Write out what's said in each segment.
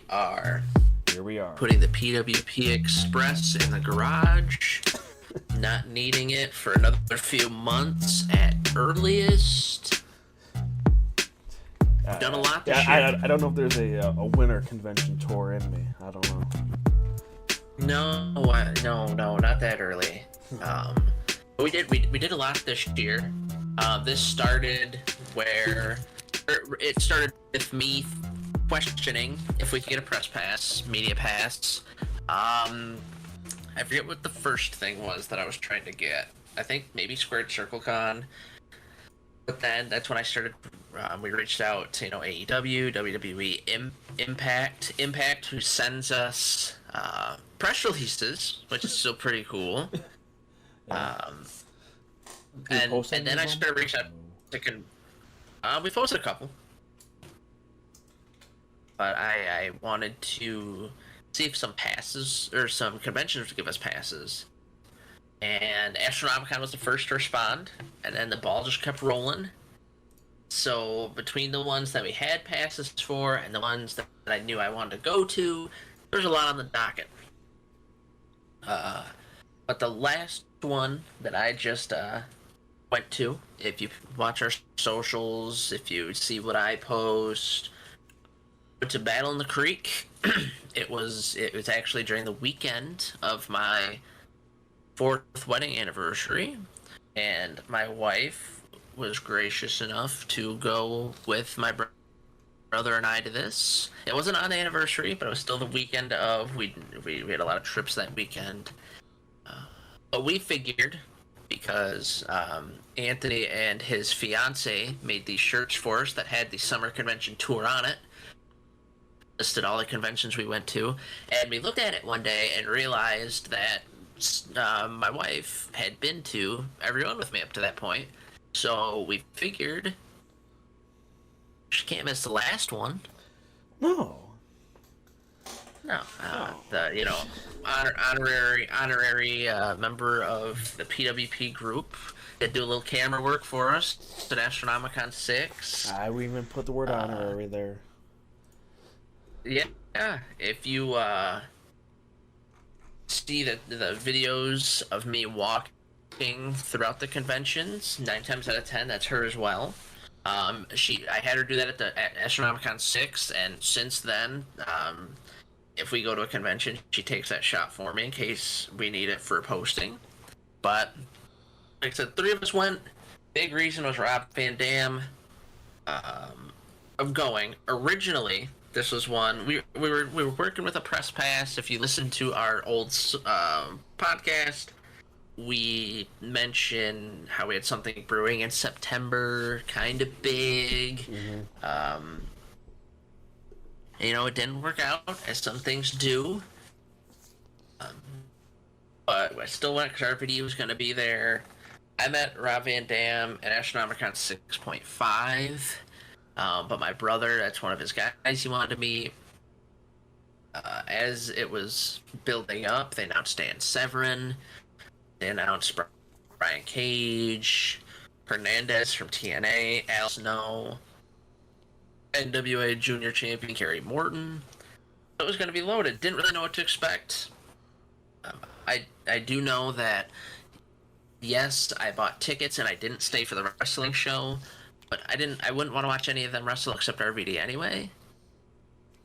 are Here we are. putting the PWP Express in the garage, not needing it for another few months at earliest. I've done a lot this year. I don't know if there's a winter convention tour in me. I don't know. No, not that early. But we did a lot this year. This started it started with me questioning if we could get a press pass, media pass. I forget what the first thing was that I was trying to get. I think maybe Squared Circle Con. But then that's when I started. We reached out to AEW, WWE, Impact, who sends us press releases, which is still pretty cool. And then I started reaching out to we posted a couple, but I wanted to see if some passes or some conventions would give us passes. And Astronomicon was the first to respond, and then the ball just kept rolling. So between the ones that we had passes for and the ones that I knew I wanted to go to, there's a lot on the docket. But the last one that I just went to, if you watch our socials, if you see what I post, went to Battle in the Creek. It was actually during the weekend of my 4th wedding anniversary, and my wife was gracious enough to go with my brother and I to this. It wasn't on the anniversary, but it was still the weekend of. We had a lot of trips that weekend, but we figured because Anthony and his fiance made these shirts for us that had the summer convention tour on it. Listed all the conventions we went to, and we looked at it one day and realized that my wife had been to every one with me up to that point, so we figured she can't miss the last one. No. The honorary member of the PWP group that do a little camera work for us at Astronomicon 6. I would even put the word honorary there. Yeah, if you see the videos of me walking throughout the conventions, 9 times out of 10 that's her as well. I had her do that at Astronomicon 6, and since then, if we go to a convention, she takes that shot for me in case we need it for posting. But like I said, 3 of us went. Big reason was Rob Van Dam of going. Originally, this was one we were working with a press pass. If you listen to our old podcast, we mentioned how we had something brewing in September, kind of big. Mm-hmm. It didn't work out, as some things do. But I still went because RVD was going to be there. I met Rob Van Dam at Astronomicon 6.5. But my brother, that's one of his guys he wanted to meet. As it was building up, they announced Dan Severin. They announced Brian Cage, Hernandez from TNA, Al Snow, NWA Junior Champion Kerry Morton. It was going to be loaded. Didn't really know what to expect. I do know that, yes, I bought tickets and I didn't stay for the wrestling show. But I wouldn't want to watch any of them wrestle except RVD anyway.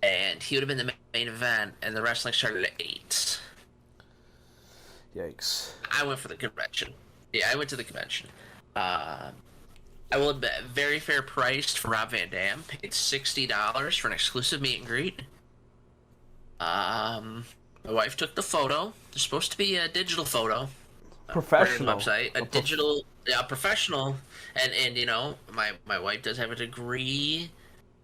And he would have been the main event, and the wrestling started at 8. Yikes. I went for the convention. Yeah, I went to the convention. I will admit, very fair priced for Rob Van Dam. Paid $60 for an exclusive meet and greet. My wife took the photo. It's supposed to be a digital photo. Professional. Website, professional, and my wife does have a degree,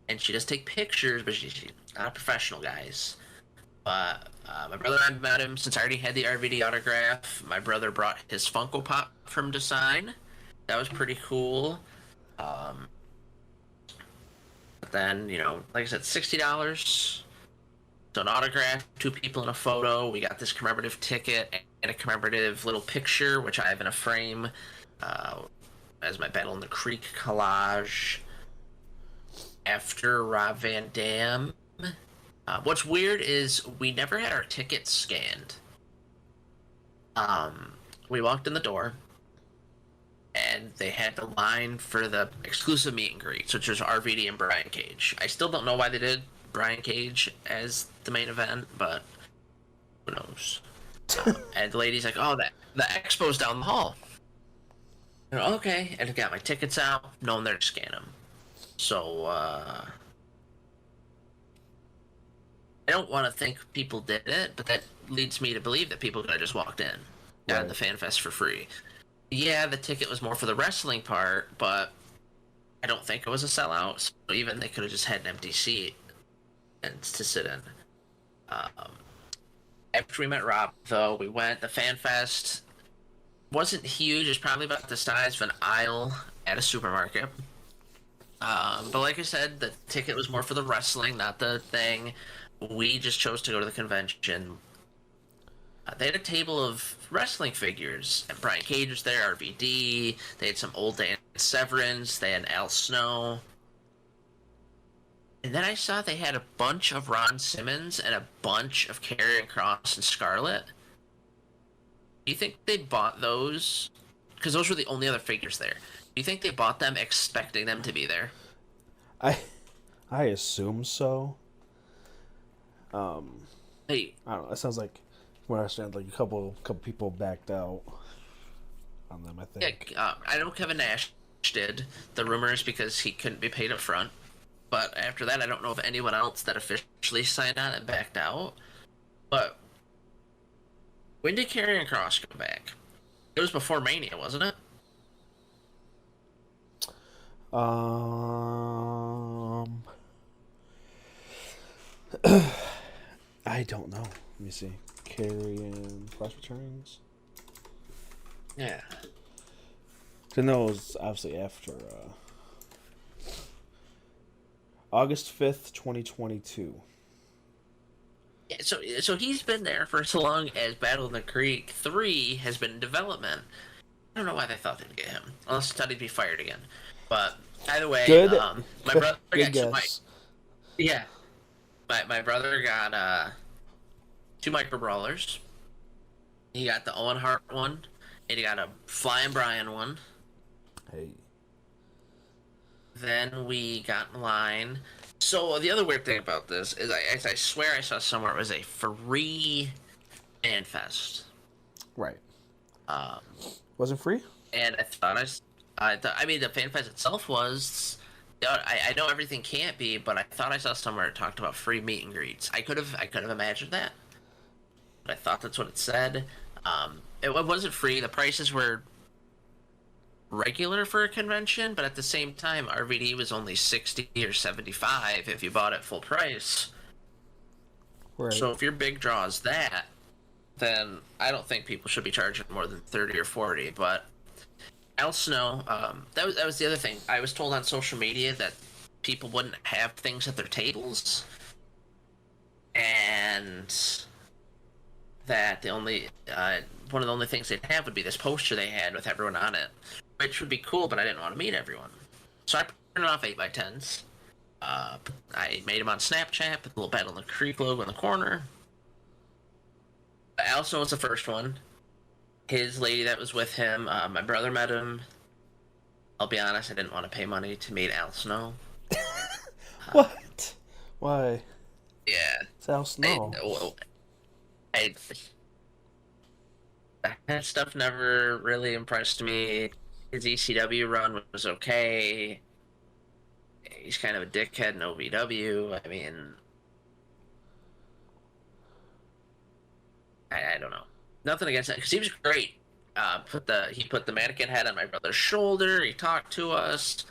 and she does take pictures, but she's not a professional, guys. But my brother and I met him since I already had the RVD autograph. My brother brought his Funko Pop from to sign. That was pretty cool. But then like I said, $60. So an autograph, 2 people in a photo. We got this commemorative ticket and a commemorative little picture, which I have in a frame as my Battle in the Creek collage. After Rob Van Dam, What's weird is we never had our tickets scanned. We walked in the door, and they had the line for the exclusive meet and greets, which was RVD and Brian Cage. I still don't know why they did Brian Cage as the main event, but who knows? And the lady's like, "Oh, the Expo's down the hall." And, okay, and I got my tickets out, no one there to scan them. So I don't want to think people did it, but that leads me to believe that people could have just walked in, got the Fan Fest for free. Yeah, the ticket was more for the wrestling part, but I don't think it was a sellout. So even they could have just had an empty seat and to sit in. After we met Rob, though, we went. The Fan Fest wasn't huge. It's probably about the size of an aisle at a supermarket. But like I said, the ticket was more for the wrestling, not the thing. We just chose to go to the convention. They had a table of wrestling figures, and Brian Cage was there, RVD. They had some old Dan Severins. They had Al Snow. And then I saw they had a bunch of Ron Simmons and a bunch of Karrion Kross and Scarlett. Do you think they bought those? Because those were the only other figures there. Do you think they bought them expecting them to be there? I assume so. Hey, I don't know. It sounds like, when I understand, like a couple people backed out on them. I think. yeah, I know Kevin Nash did. The rumor is because he couldn't be paid up front. But after that, I don't know of anyone else that officially signed on and backed out. But when did Karrion Kross come back? It was before Mania, wasn't it? I don't know. Let me see. Karrion Kross returns. Yeah. I know it was obviously after August 5th, 2022. Yeah, so he's been there for so long as Battle in the Creek 3 has been in development. I don't know why they thought they'd get him, unless he thought he'd be fired again. But either way, Good. My brother Good got guess. my brother got 2 micro brawlers. He got the Owen Hart one, and he got a Flying Brian one. Hey. Then we got in line. So the other weird thing about this is I swear I saw somewhere it was a free fan fest. Right. Wasn't free? And I mean the fan fest itself was. I know everything can't be, but I thought I saw somewhere it talked about free meet and greets. I could have imagined that, but I thought that's what it said. It wasn't free. The prices were regular for a convention, but at the same time, RVD was only 60 or 75 if you bought it full price. Right. So if your big draw is that, then I don't think people should be charging more than 30 or 40. But Al Snow, that was the other thing. I was told on social media that people wouldn't have things at their tables, and that the only one of the only things they'd have would be this poster they had with everyone on it, which would be cool, but I didn't want to meet everyone. So I printed off 8x10s. I made them on Snapchat with a little Battle in the Creek logo in the corner. Al Snow was the first one. His lady that was with him, my brother met him. I'll be honest, I didn't want to pay money to meet Al Snow. What? Why? Yeah. It's Al Snow. That stuff never really impressed me. His ECW run was okay. He's kind of a dickhead in OVW. I mean, I don't know. Nothing against that, because he was great. He put the mannequin head on my brother's shoulder. He talked to us.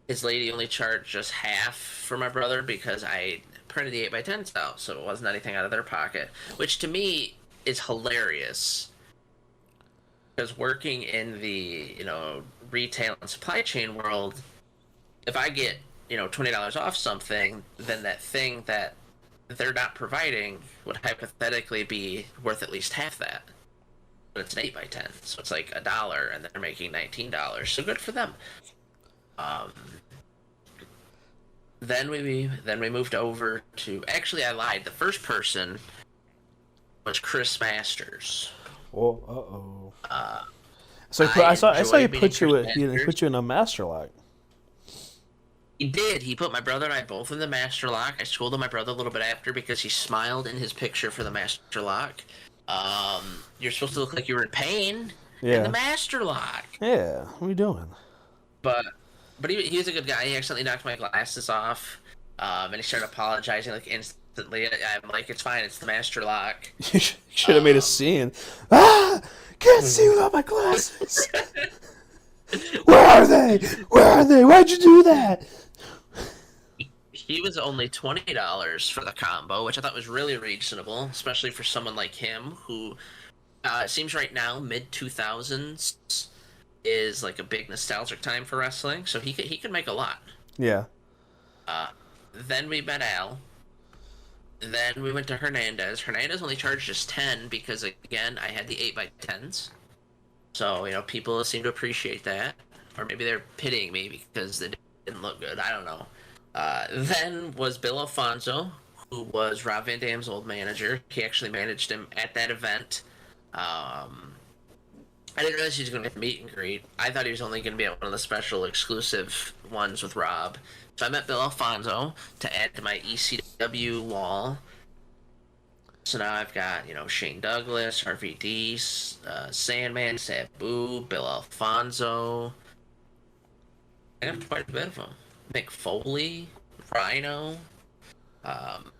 His lady only charged just half for my brother because I printed the 8x10s out, so it wasn't anything out of their pocket, which to me is hilarious. Because working in the retail and supply chain world, if I get $20 off something, then that thing that they're not providing would hypothetically be worth at least half that. But it's an 8x10, so it's like $1, and they're making $19. So good for them. Then we moved over to. Actually, I lied. The first person was Chris Masters. Oh, uh-oh. Uh, So I saw he enjoyed meeting put Chris you he Masters. put you in a master lock. He did. He put my brother and I both in the master lock. I scolded my brother a little bit after because he smiled in his picture for the master lock. You're supposed to look like you were in pain in the Yeah. master lock. Yeah. What are you doing? But he was a good guy. He accidentally knocked my glasses off, and he started apologizing like instantly. I'm like, it's fine. It's the master lock. You should have made a scene. Ah! Can't see without my glasses. Where are they? Where are they? Why'd you do that? He was only $20 for the combo, which I thought was really reasonable, especially for someone like him who it seems right now mid 2000s is like a big nostalgic time for wrestling, so he could make a lot. Yeah. Uh, then we met Al. Then we went to Hernandez. Hernandez only charged us 10 because again I had the 8x10s, so people seem to appreciate that, or maybe they're pitying me because they didn't look good. I don't know. Then was Bill Alfonso, who was Rob Van Dam's old manager. He actually managed him at that event. I didn't realize he was going to get the meet and greet. I thought he was only going to be at one of the special exclusive ones with Rob. So I met Bill Alfonso to add to my ECW wall. So now I've got, Shane Douglas, RVD, Sandman, Sabu, Bill Alfonso. I have quite a bit of them. Mick Foley, Rhino. Um,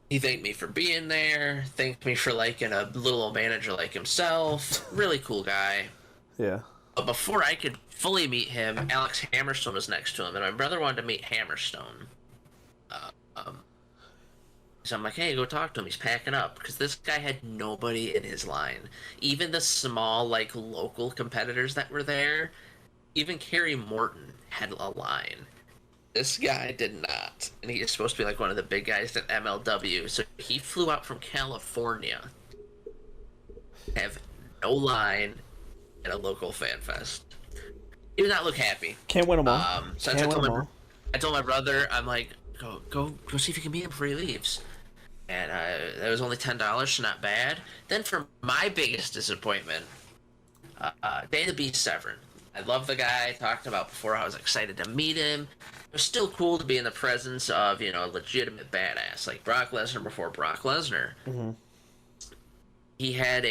he thanked me for being there, thanked me for liking a little old manager like himself. Really cool guy. Yeah. But before I could fully meet him, Alex Hammerstone was next to him, and my brother wanted to meet Hammerstone. So I'm like, hey, go talk to him. He's packing up. Because this guy had nobody in his line. Even the small, local competitors that were there, even Kerry Morton had a line. This guy did not. And he is supposed to be one of the big guys at MLW. So he flew out from California to have no line at a local fan fest. He did not look happy. Can't win them all. So I told my brother, I'm like, go see if you can meet him before he leaves. And it was only $10, so not bad. Then for my biggest disappointment, Day of the Beast Severn. I love the guy I talked about before. I was excited to meet him. It was still cool to be in the presence of, a legitimate badass like Brock Lesnar before Brock Lesnar. Mm-hmm. He had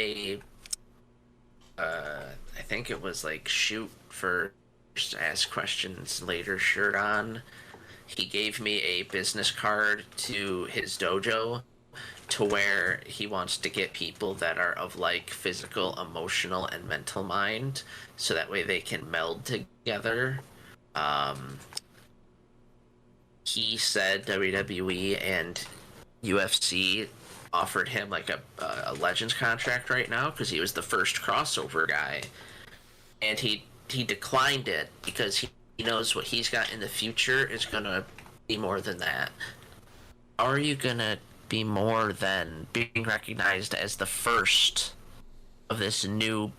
I think it was shoot first, ask questions later shirt on. He gave me a business card to his dojo to where he wants to get people that are of physical, emotional, and mental mind so that way they can meld together. He said WWE and UFC offered him a Legends contract right now because he was the first crossover guy, and he declined it because he knows what he's got in the future is gonna be more than that. How are you gonna be more than being recognized as the first of this new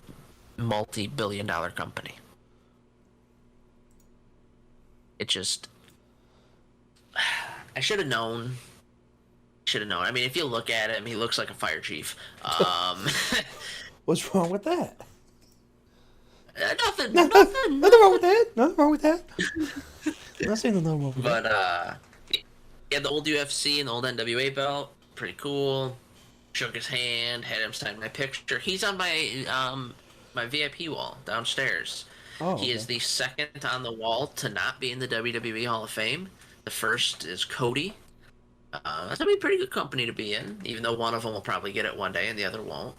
multi-billion-dollar company? It just, I should have known. I mean, if you look at him, he looks like a fire chief. What's wrong with that? Nothing. Nothing wrong with that. Nothing wrong with that. I'm not saying nothing wrong with that. But he had the old UFC and the old NWA belt. Pretty cool. Shook his hand, had him sign my picture. He's on my my VIP wall downstairs. Oh, he is the second on the wall to not be in the WWE Hall of Fame. The first is Cody. That's gonna be pretty good company to be in, even though one of them will probably get it one day and the other won't.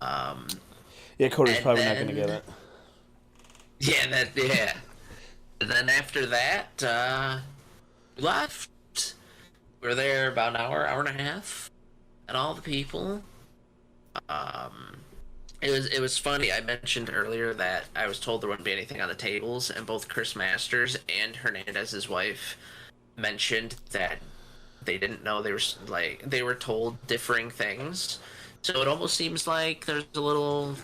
Yeah, Cody's probably not gonna get it. Yeah. And then after that, we left. We were there about an hour and a half, and all the people. It was funny. I mentioned earlier that I was told there wouldn't be anything on the tables, and both Chris Masters and Hernandez's wife mentioned that they didn't know they were told differing things. So it almost seems like there's a little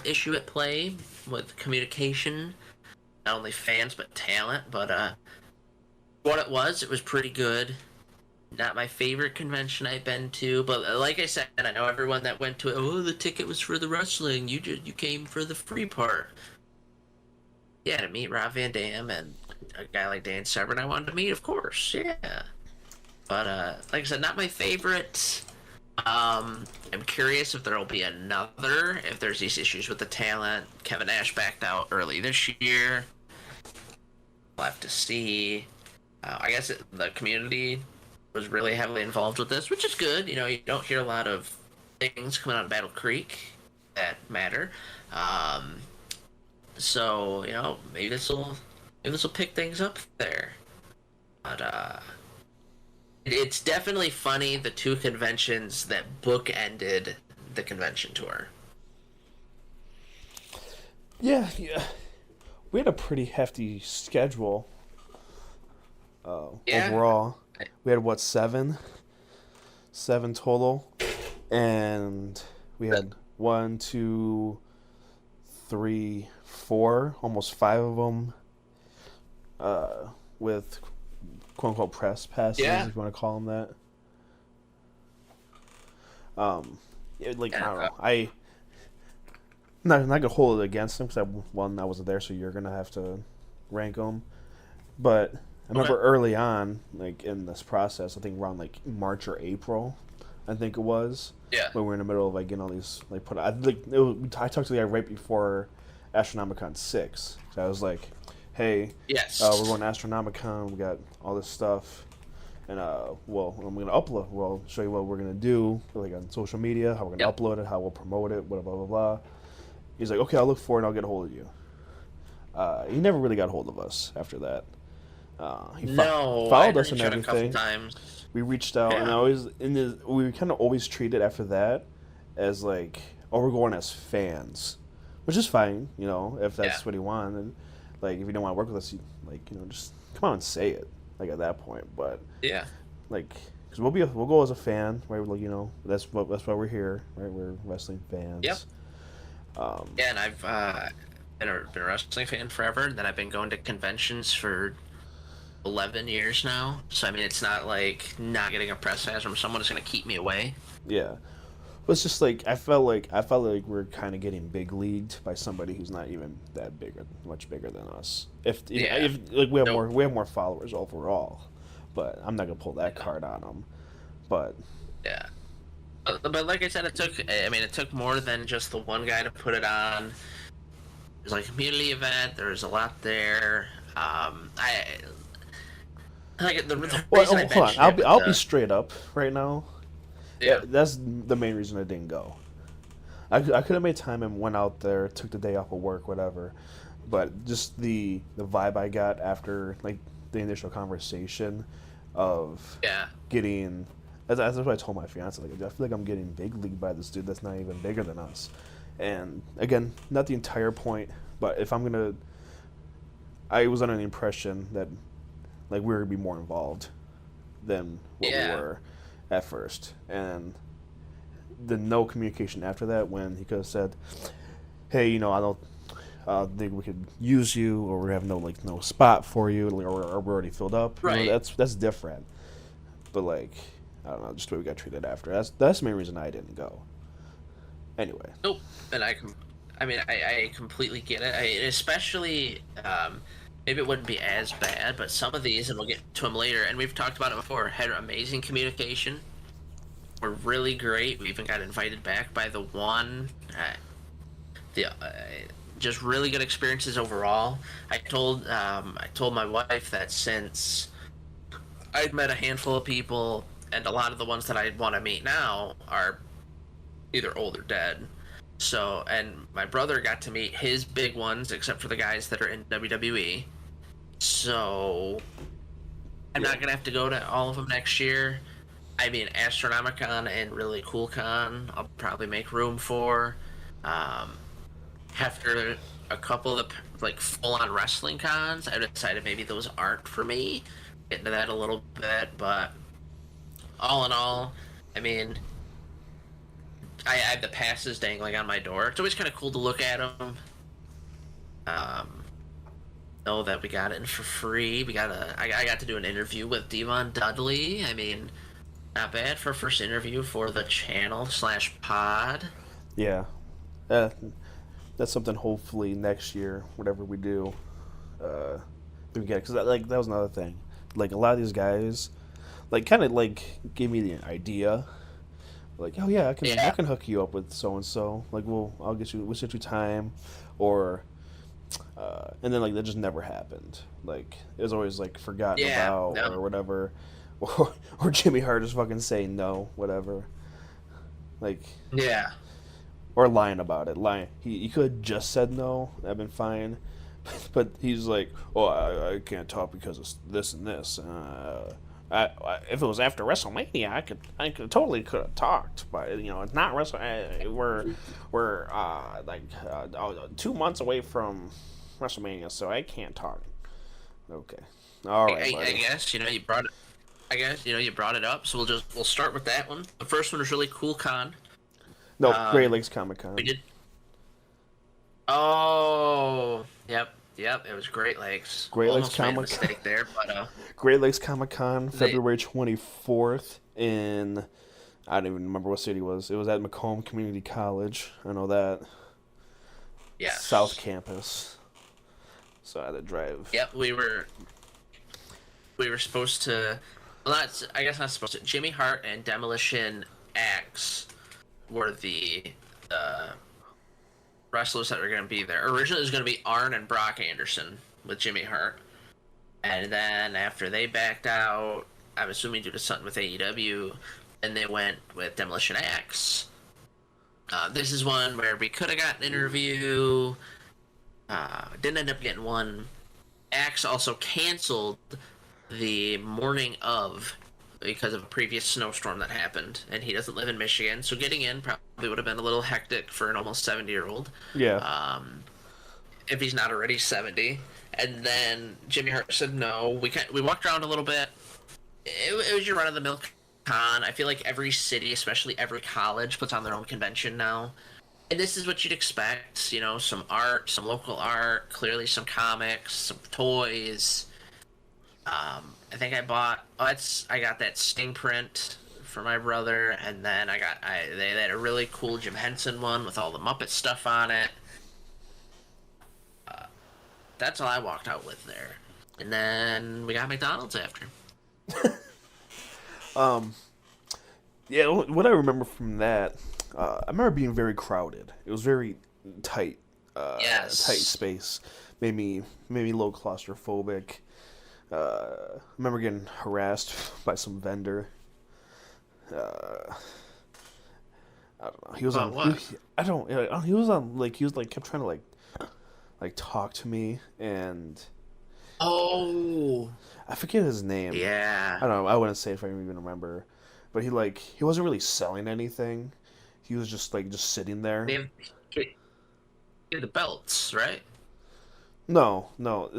issue at play with communication, not only fans but talent. But what it was pretty good. Not my favorite convention I've been to, but like I said, I know everyone that went to it. Oh, the ticket was for the wrestling. You came for the free part. Yeah, to meet Rob Van Dam and a guy like Dan Severn, I wanted to meet, of course. Yeah, but like I said, not my favorite. I'm curious if there'll be another. If there's these issues with the talent, Kevin Nash backed out early this year. We'll have to see. I guess the community was really heavily involved with this, which is good. You know, you don't hear a lot of things coming out of Battle Creek that matter. Um, so you know, maybe this will pick things up there. But it's definitely funny the two conventions that bookended the convention tour. Yeah, yeah. We had a pretty hefty schedule Yeah, overall. We had what, seven total, and we had one, two, three, four, almost five of them with quote unquote press passes, yeah. if you want to call them that. Like I don't know, not gonna hold it against them because I wasn't there, so you're gonna have to rank them. But I remember Okay. early on, like in this process, I think around like March or April, I think it was, Yeah. when we were in the middle of like getting all these like put. I talked to the guy right before Astronomicon 6. So I was like, "Hey, we're Yes. going to Astronomicon. We got all this stuff, and well, I'm gonna upload. Well, show you what we're gonna do, like on social media, how we're gonna Yep. upload it, how we'll promote it, blah blah blah blah." He's like, "Okay, I'll look for it. and I'll get a hold of you." He never really got a hold of us after that. He No, I followed us and reached out a couple everything. times. We reached out, and I Yeah. always we kind of always treated after that as like, oh, we're going as fans, which is fine, if Yeah. that's what you want. And like, if you don't want to work with us, just come out and say it, like at that point. But Yeah. like, because we'll go as a fan, right? Like, that's why we're here, right? We're wrestling Yep. fans. Um, Yeah, and I've been a wrestling fan forever. And then I've been going to conventions for 11 years now. So I mean, it's not like not getting a press pass from someone is going to keep me away. yeah. But it's just like I felt like we're kind of getting big leagued by somebody who's not even that big or much bigger than us. Yeah. If like Nope. we have more followers overall, but I'm not gonna pull that card on them. But Yeah. But like I said, it took more than just the one guy to put it on. It was like a community event. There was a lot there. I like the well, reason I hold on, mentioned it with I'll be the straight up right now. yeah. That's the main reason I didn't go. I could have made time and went out there, took the day off of work, whatever. But just the vibe I got after like the initial conversation of Yeah. getting, that's what I told my fiance. Like, I feel like I'm getting big league by this dude that's not even bigger than us. And again, not the entire point, but if I'm gonna, I was under the impression that like we were gonna be more involved than what we Yeah. were at first, and the no communication after that when he could have said, "Hey, I don't think we could use you, or we have no spot for you, or we're already filled up." Right. That's different. But like, I don't know, just the way we got treated after. That's the main reason I didn't go. Anyway, Nope. And I mean, I completely get it. Especially, maybe it wouldn't be as bad, but some of these, and we'll get to them later, and we've talked about it before, had amazing communication. Were really great. We even got invited back by the one. The Just really good experiences overall. I told my wife that since I'd met a handful of people, and a lot of the ones that I want to meet now are either old or dead. So, and my brother got to meet his big ones, except for the guys that are in WWE. So, I'm yeah, not gonna have to go to all of them next year. I mean, Astronomicon and Really Cool Con, I'll probably make room for. Um, After a couple of like full-on wrestling cons, I decided maybe those aren't for me. Get into that a little bit, but all in all, I mean, I have the passes dangling on my door. It's always kind of cool to look at them. Um, know that we got in for free. I got to do an interview with Devon Dudley. I mean, not bad for a first interview for the channel slash pod. Yeah, that's something. Hopefully next year, whatever we do, we get, because that was another thing. Like a lot of these guys, like kind of like gave me the idea. Like, oh yeah, I Yeah, can hook you up with so and so. Like, we'll set you time, or and then like that just never happened. Like it was always like forgotten yeah, about no, or whatever, or Jimmy Hart just fucking saying no, whatever. Like, yeah, or lying about it. Lying. He could have just said no. That'd been fine. But he's like, oh, I can't talk because of this and this. If it was after WrestleMania, could have talked, but it's not Wrestle. We're 2 months away from WrestleMania, so I can't talk. Okay, all right, I buddy. guess you brought it. I guess you brought it up, so we'll start with that one. The first one was really cool. Con. No, Great Um, Lakes Comic we Con. did. Oh, yep, yep. It was Great Lakes. Great Lakes Almost made a Comic mistake there, but Great Lakes Comic Con, they February 24th in, I don't even remember what city it was. It was at Macomb Community College. I know that. South yes, Campus. So I had to drive. yep. We were supposed to. Well, not I guess not supposed to. Jimmy Hart and Demolition Axe were the uh, wrestlers that were going to be there. Originally, it was going to be Arn and Brock Anderson with Jimmy Hart, and then after they backed out, I'm assuming due to something with AEW, and they went with Demolition Axe. This is one where we could have got an interview. Didn't end up getting one. Axe also canceled the morning of because of a previous snowstorm that happened, and he doesn't live in Michigan, so getting in probably would have been a little hectic for an almost 70-year-old. Yeah. Um, if he's not already 70. And then Jimmy Hart said no. We walked around a little bit. It was your run of the mill con. I feel like every city, especially every college, puts on their own convention now. And this is what you'd expect, some art, some local art, clearly some comics, some toys. I think I got that Sting print for my brother, and then they had a really cool Jim Henson one with all the Muppet stuff on it. That's all I walked out with there. And then we got McDonald's after. Um. Yeah. What I remember from that, I remember being very crowded. It was very tight. Tight Yes. space. Made me a little claustrophobic. I remember getting harassed by some vendor. Uh, I don't know. He was But on. what? I don't. He was on. Like he was like kept trying to like talk to me, and Oh, I forget his name. I yeah. don't know. I wouldn't say if I even remember, but he wasn't really selling anything. He was just sitting there. They have get, get the belts, right? No, no.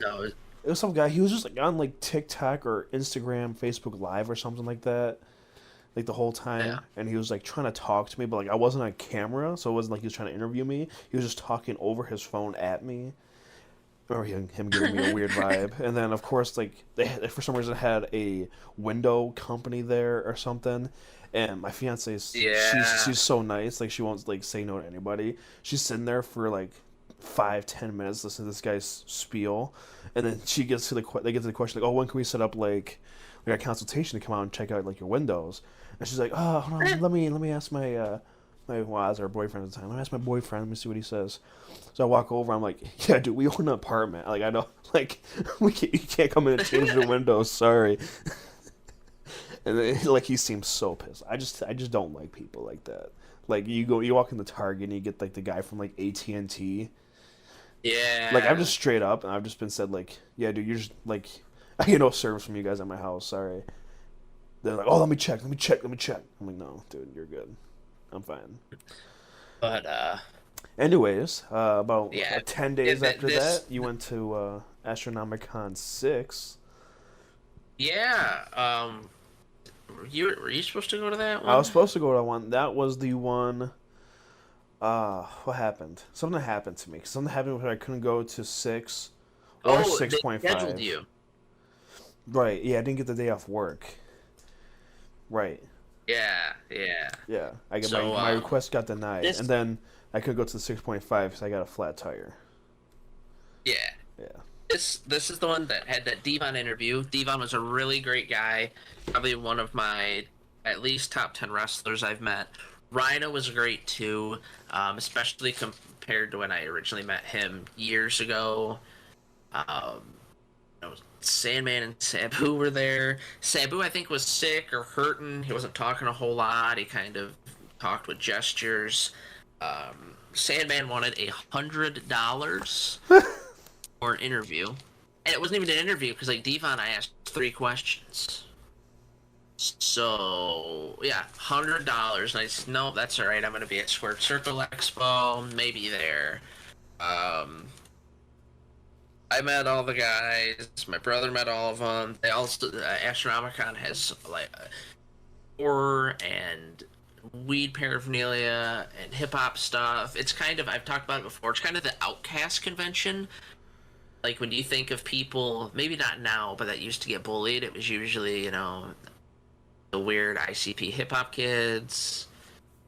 No. It was some guy. He was just like on like TikTok or Instagram, Facebook Live or something like that, like the whole time. Yeah. And he was like trying to talk to me, but like I wasn't on camera, so it wasn't like he was trying to interview me. He was just talking over his phone at me. Or him giving me a weird vibe. And then of course like they for some reason had a window company there or something. And my fiance is Yeah. she's so nice, like she won't like say no to anybody. She's sitting there for like 5-10 minutes listening to this guy's spiel, and then she gets to they get to the question like, oh, when can we set up like a consultation to come out and check out like your windows? And she's like, oh, hold on, let me ask well, as our boyfriend at the time. Let me ask my boyfriend. Let me see what he says. So I walk over. I'm like, yeah, dude, we own an apartment. Like I know, like you can't come in and change the windows. Sorry. And then, like he seems so pissed. I just don't like people like that. Like you walk in the Target and you get like the guy from like AT&T. Like I'm Yeah. just straight up, and I've just been said like, yeah, dude, you're just like, I get no service from you guys at my house. Sorry. They're like, oh, let me check. I'm like, no, dude, you're good. I'm fine. But Anyways, about yeah. 10 days after that, This you went to Astronomicon 6. yeah. Were you supposed to go to that I was one? supposed to go to one. That was the one. What happened? Something happened to me. Something happened where I couldn't go to 6. or Oh, six they point scheduled five. you. Right. Yeah, I didn't get the day off work. Right. Yeah, yeah. Yeah, I get So my request got denied, and this then I could go to the 6.5 because I got a flat tire. yeah. Yeah. This is the one that had that Devon interview. Devon was a really great guy, probably one of my at least top 10 wrestlers I've met. Rhino was great too, especially compared to when I originally met him years ago. Um, Sandman and Sabu were there. Sabu, I think, was sick or hurting. He wasn't talking a whole lot. He kind of talked with gestures. Sandman wanted $100 for an interview, and it wasn't even an interview because like Devon, I asked 3 questions. So yeah, $100, and I said no, that's all right. I'm gonna be at Squared Circle Expo, maybe there. Um, I met all the guys. My brother met all of them. They also Astronomicon has like horror and weed paraphernalia and hip hop stuff. It's kind of I've talked about it before. It's kind of the outcast convention. Like when you think of people, maybe not now, but that used to get bullied, it was usually the weird ICP hip hop kids,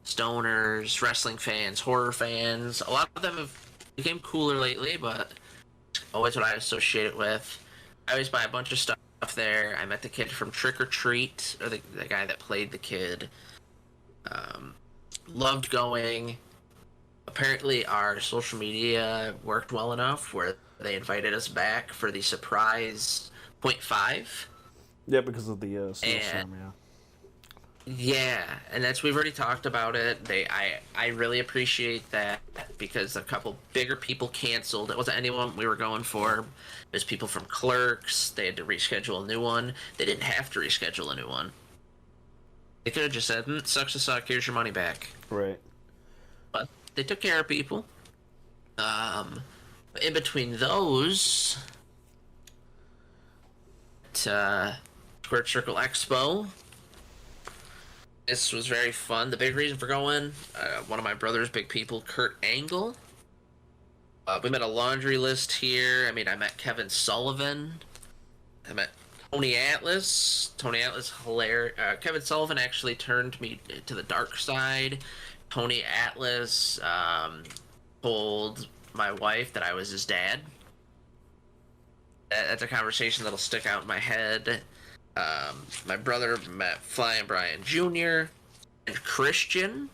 stoners, wrestling fans, horror fans. A lot of them have became cooler lately, but always what I associate it with. I always buy a bunch of stuff there. I met the kid from Trick or Treat, or the guy that played the kid. Um, Loved going. Apparently, our social media worked well enough where they invited us back for the surprise point 5. Yeah, because of the And snowstorm. Yeah. yeah, and that's we've already talked about it. I really appreciate that because a couple bigger people canceled. It wasn't anyone we were going for. It was people from Clerks. They had to reschedule a new one. They didn't have to reschedule a new one. They could have just said, "Sucks to suck. Here's your money back." Right. But they took care of people. In between those, Squared Circle Expo. This was very fun. The big reason for going, one of my brother's big people, Kurt Angle. We met a laundry list here. I mean, I met Kevin Sullivan. I met Tony Atlas. Tony Atlas, hilarious. Kevin Sullivan actually turned me to the dark side. Tony Atlas told my wife that I was his dad. That's a conversation that'll stick out in my head. My brother met Flying Brian Jr. and Christian.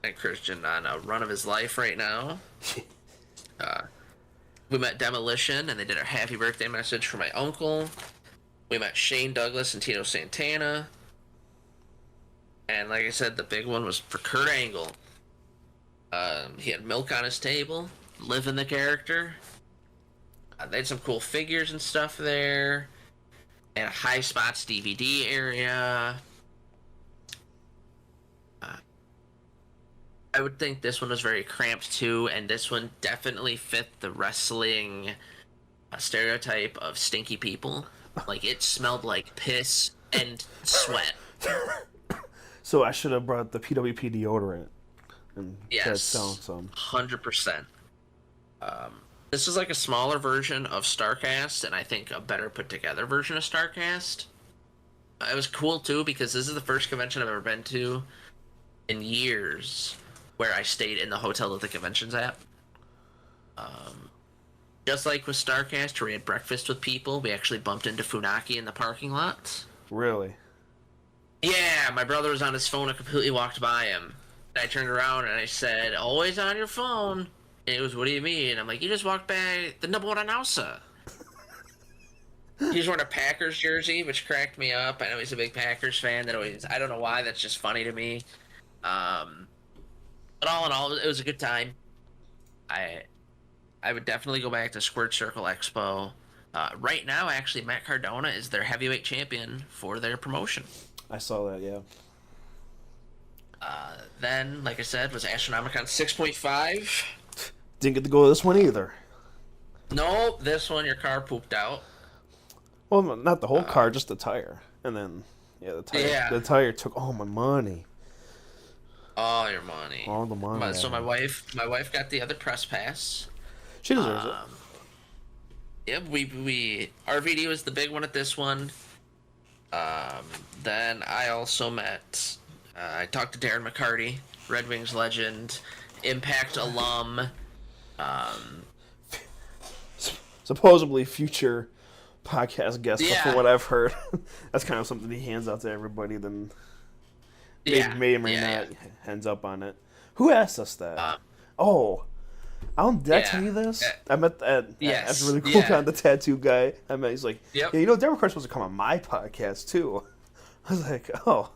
And Christian on a run of his life right now. We met Demolition, and they did a happy birthday message for my uncle. We met Shane Douglas and Tito Santana. And like I said, the big one was for Kurt Angle. He had milk on his table, living the character. They had some cool figures and stuff there. And a High Spots DVD area. I would think this one was very cramped too, and this one definitely fit the wrestling stereotype of stinky people. Like it smelled like piss and sweat. So I should have brought the PWP deodorant and tried Yes, selling some. 100%. This is like a smaller version of Starcast, and I think a better put together version of Starcast. It was cool too because this is the first convention I've ever been to in years where I stayed in the hotel that the convention's at. Just like with Starcast, where we had breakfast with people, we actually bumped into Funaki in the parking lot. Really? Yeah, my brother was on his phone and completely walked by him. And I turned around and I said, "Always on your phone." And he goes, "What do you mean?" And I'm like, "You just walked by the number one announcer." He's wearing a Packers jersey, which cracked me up. I know he's a big Packers fan. I don't know why, that's just funny to me. But all in all, it was a good time. I would definitely go back to Squared Circle Expo. Right now, actually, Matt Cardona is their heavyweight champion for their promotion. I saw that, yeah. Then, like I said, was Astronomicon 6.5. Didn't get to go to this one either. Nope, this one your car pooped out. Well, not the whole car, just the tire. And then, yeah, the tire. Yeah. The tire took all my money. All your money. All the money. So my wife got the other press pass. She deserves it. Yep, we RVD was the big one at this one. Then I also met. I talked to Darren McCarty, Red Wings legend, Impact alum. Um, Supposedly future podcast guest, but from yeah, what I've heard, that's kind of something he hands out to everybody. Then yeah, may or may yeah, not ends up on it. Who asked us yeah. that? Oh, did I tell Yeah. you this? I met at a Yes. really cool Yeah. con, the tattoo guy. I met. He's like, Yep. yeah, Derek Carr's supposed to come on my podcast too. I was like, oh,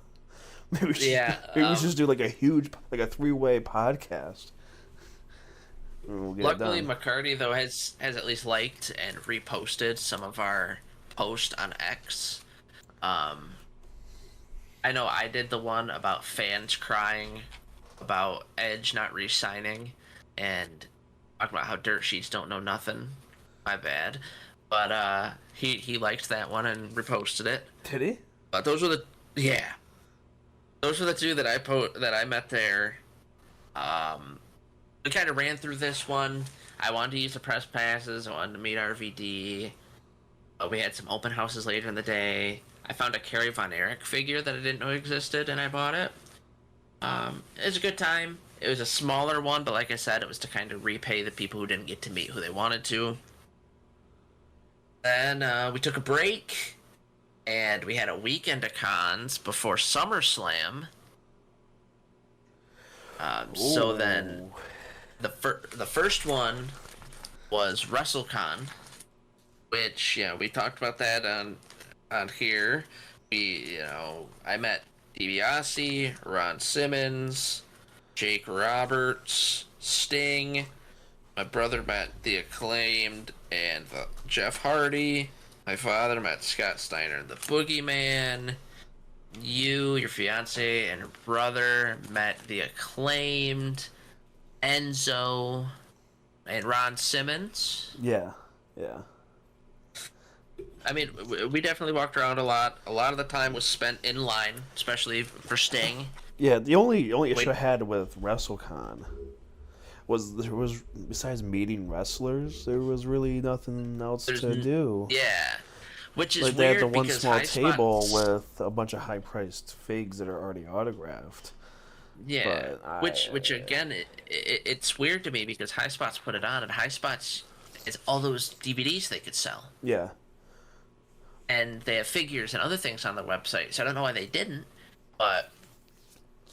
Yeah. maybe we should just do like a huge, like a 3-way podcast. And we'll get Luckily, it done. McCarty though has at least liked and reposted some of our posts on X. Um, I know I did the one about fans crying about Edge not re-signing and talking about how dirt sheets don't know nothing. My bad. But he liked that one and reposted it. Did he? But those were the yeah. Those were the two that I met there. We kind of ran through this one. I wanted to use the press passes. I wanted to meet RVD. We had some open houses later in the day. I found a Kerry Von Erich figure that I didn't know existed, and I bought it. It was a good time. It was a smaller one, but like I said, it was to kind of repay the people who didn't get to meet who they wanted to. Then we took a break, and we had a weekend of cons before SummerSlam. So then Ooh. the first one was WrestleCon, which we talked about that on here. I met DiBiase, Ron Simmons, Jake Roberts, Sting. My brother met the Acclaimed and Jeff Hardy. My father met Scott Steiner and the Boogeyman. You, your fiance, and her brother met the Acclaimed, Enzo, and Ron Simmons. Yeah, yeah. I mean, we definitely walked around a lot. A lot of the time was spent in line, especially for Sting. Yeah, the only Wait, issue I had with WrestleCon was there was, besides meeting wrestlers, there was really nothing else to do. yeah, which is Like they had weird the one because small High table Spots, with a bunch of high-priced figs that are already autographed. yeah, But I, which again, it's weird to me because High Spots put it on, and High Spots is all those DVDs they could sell, yeah, and they have figures and other things on their website. So I don't know why they didn't, but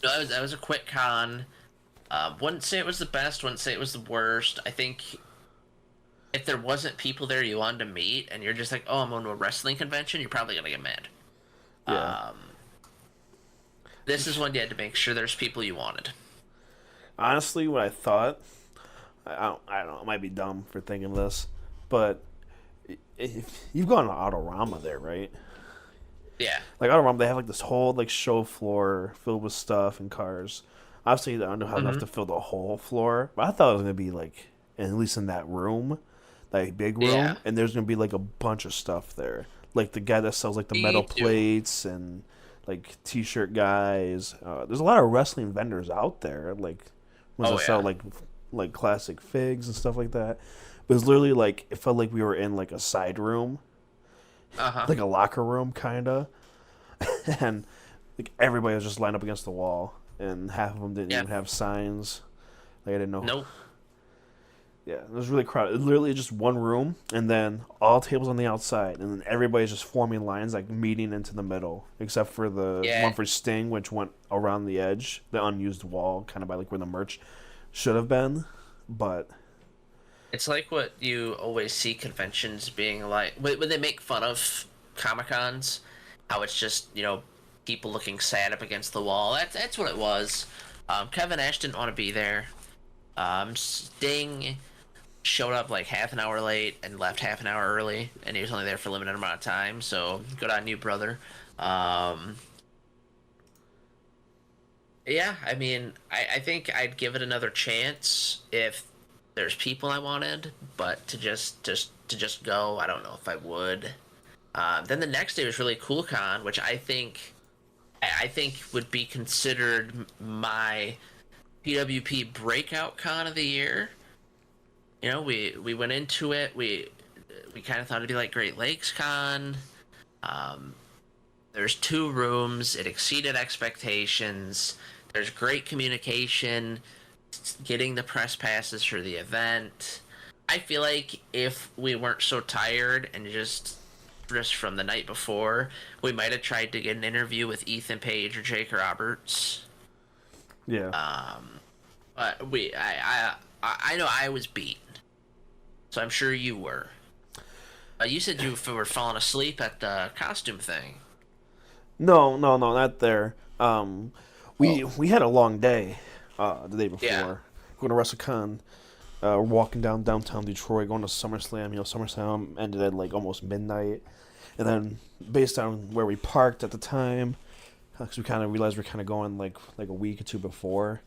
that was a quick con. Wouldn't say it was the best. Wouldn't say it was the worst. I think if there wasn't people there you wanted to meet, and you're just like, oh, I'm going to a wrestling convention, you're probably gonna get mad. yeah. This is when you had to make sure there's people you wanted. Honestly, what I thought, I don't know, it might be dumb for thinking this, but if you've gone to Autorama there, right? Yeah. Like Autorama, they have like this whole like show floor filled with stuff and cars. Obviously, I don't know how enough to fill the whole floor, but I thought it was gonna be like, at least in that room, that big room, Yeah. and there's gonna be like a bunch of stuff there, like the guy that sells like the Me metal too. plates and like t-shirt guys. There's a lot of wrestling vendors out there, like ones Oh that sell yeah. like classic figs and stuff like that. But it's literally like it felt like we were in like a side room, Uh huh. like a locker room kinda, and like everybody was just lined up against the wall, and half of them didn't Yeah. even have signs. Like I didn't know. Nope. Yeah, it was really crowded. It was literally just one room, and then all tables on the outside, and then everybody's just forming lines, like meeting into the middle, except for the Yeah. one for Sting, which went around the edge, the unused wall, kind of by like where the merch should have been. But It's like what you always see conventions being like when they make fun of Comic Cons, how it's just people looking sad up against the wall. That's what it was. Kevin Nash didn't want to be there. Sting showed up like half an hour late and left half an hour early, and he was only there for a limited amount of time. So good on you, brother. Yeah, I mean, I think I'd give it another chance if there's people I wanted, but to just go, I don't know if I would. Then the next day was really Cool Con, which I think would be considered my PWP breakout con of the year. We went into it. we kind of thought it'd be like Great Lakes Con. Um, there's 2 rooms. It exceeded expectations. There's great communication. Getting the press passes for the event. I feel like if we weren't so tired and just from the night before, we might have tried to get an interview with Ethan Page or Jake Roberts. Yeah. But I know I was beat, so I'm sure you were. You said you were falling asleep at the costume thing. No, no, no, not there. We Oh. we had a long day the day before. Yeah. Going to WrestleCon. Walking downtown Detroit, going to SummerSlam. SummerSlam ended at like almost midnight, and then based on where we parked at the time, because we kind of realized we're kind of going like a week or two before,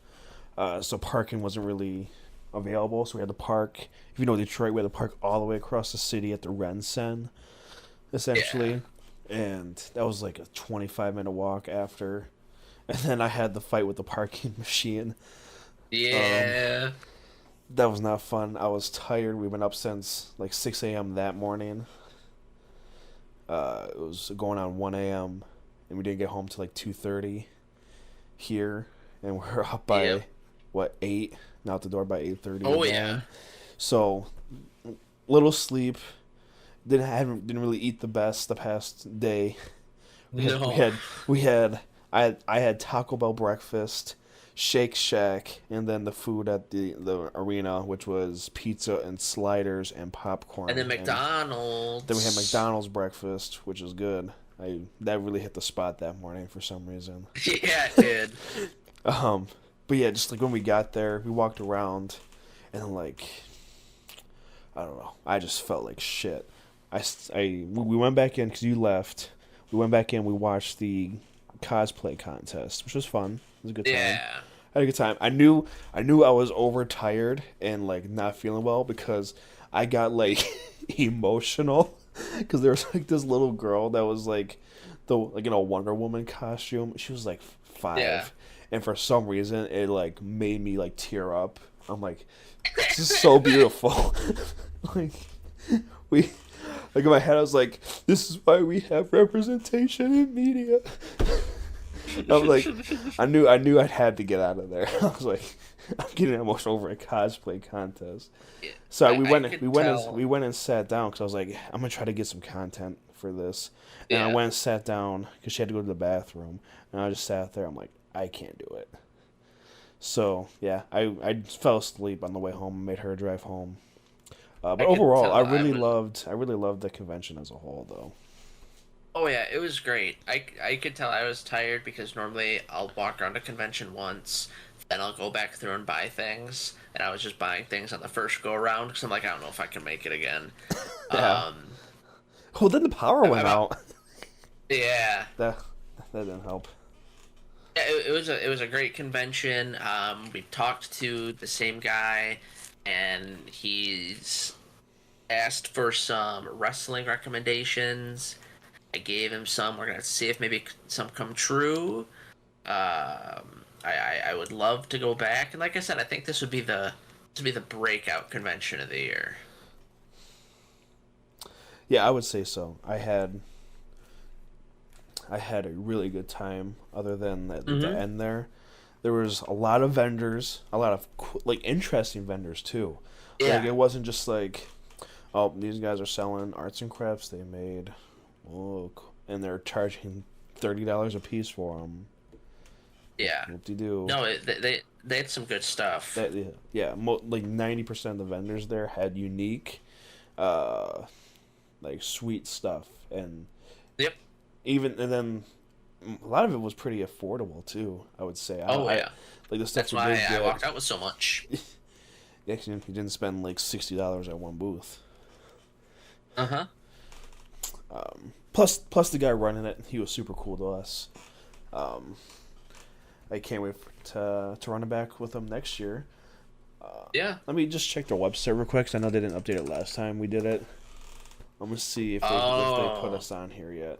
so parking wasn't really available. So we had to park. If you know Detroit, we had to park all the way across the city at the Ren-Sen, essentially, and that was like a 25-minute walk after, and then I had the fight with the parking machine. Yeah. That was not fun. I was tired. We went up since like 6 a.m. that morning. It was going on 1 a.m. and we didn't get home till like 2:30 here, and we're up by what 8? Now out the door by 8:30. Oh again. yeah. So little sleep. Didn't really eat the best the past day. No. I had Taco Bell breakfast, Shake Shack, and then the food at the arena, which was pizza and sliders and popcorn. And then McDonald's. Then we had McDonald's breakfast, which is good. That really hit the spot that morning for some reason. Yeah, it did. But yeah, just like when we got there, we walked around, and then like, I don't know, I just felt like shit. We went back in because you left. We went back in. We watched the cosplay contest, which was fun. It was a good time. Yeah. I had a good time. I knew I was overtired and like not feeling well because I got like emotional because there was like this little girl that was like in a Wonder Woman costume. She was like 5, Yeah. and for some reason it like made me like tear up. I'm like, this is so beautiful. like we. Like in my head, I was like, "This is why we have representation in media." I'm like, I knew I had to get out of there. I was like, I'm getting emotional over a cosplay contest. So we went and sat down because I was like, I'm gonna try to get some content for this. And I went and sat down because she had to go to the bathroom, and I just sat there. I'm like, I can't do it. So yeah, I fell asleep on the way home and made her drive home. But overall, I really loved the convention as a whole, though. Oh yeah, it was great. I could tell I was tired because normally I'll walk around a convention once, then I'll go back through and buy things, and I was just buying things on the first go around because I'm like, I don't know if I can make it again. Yeah. Well, then the power went out. Yeah. That didn't help. Yeah, it was a great convention. We talked to the same guy, and he's asked for some wrestling recommendations. I gave him some. We're gonna see if maybe some come true. I would love to go back, and like I said, I think this would be the breakout convention of the year. Yeah, I would say so. I had a really good time. Other than the end there, there was a lot of vendors, a lot of like interesting vendors too. Yeah. Like it wasn't just like, oh, these guys are selling arts and crafts they made, and they're charging $30 a piece for them. Yeah. Whoop-de-doo. No, they had some good stuff. Like 90% of the vendors there had unique, like sweet stuff, and Yep. and then a lot of it was pretty affordable too. I would say. Yeah. Like the stuff That's why I walked out with so much. Actually, you didn't spend like $60 at one booth. Uh-huh. Plus the guy running it, he was super cool to us. I can't wait to run it back with them next year. Yeah. Let me just check their website real quick, 'cause I know they didn't update it last time we did it. I'm gonna see if they put us on here yet.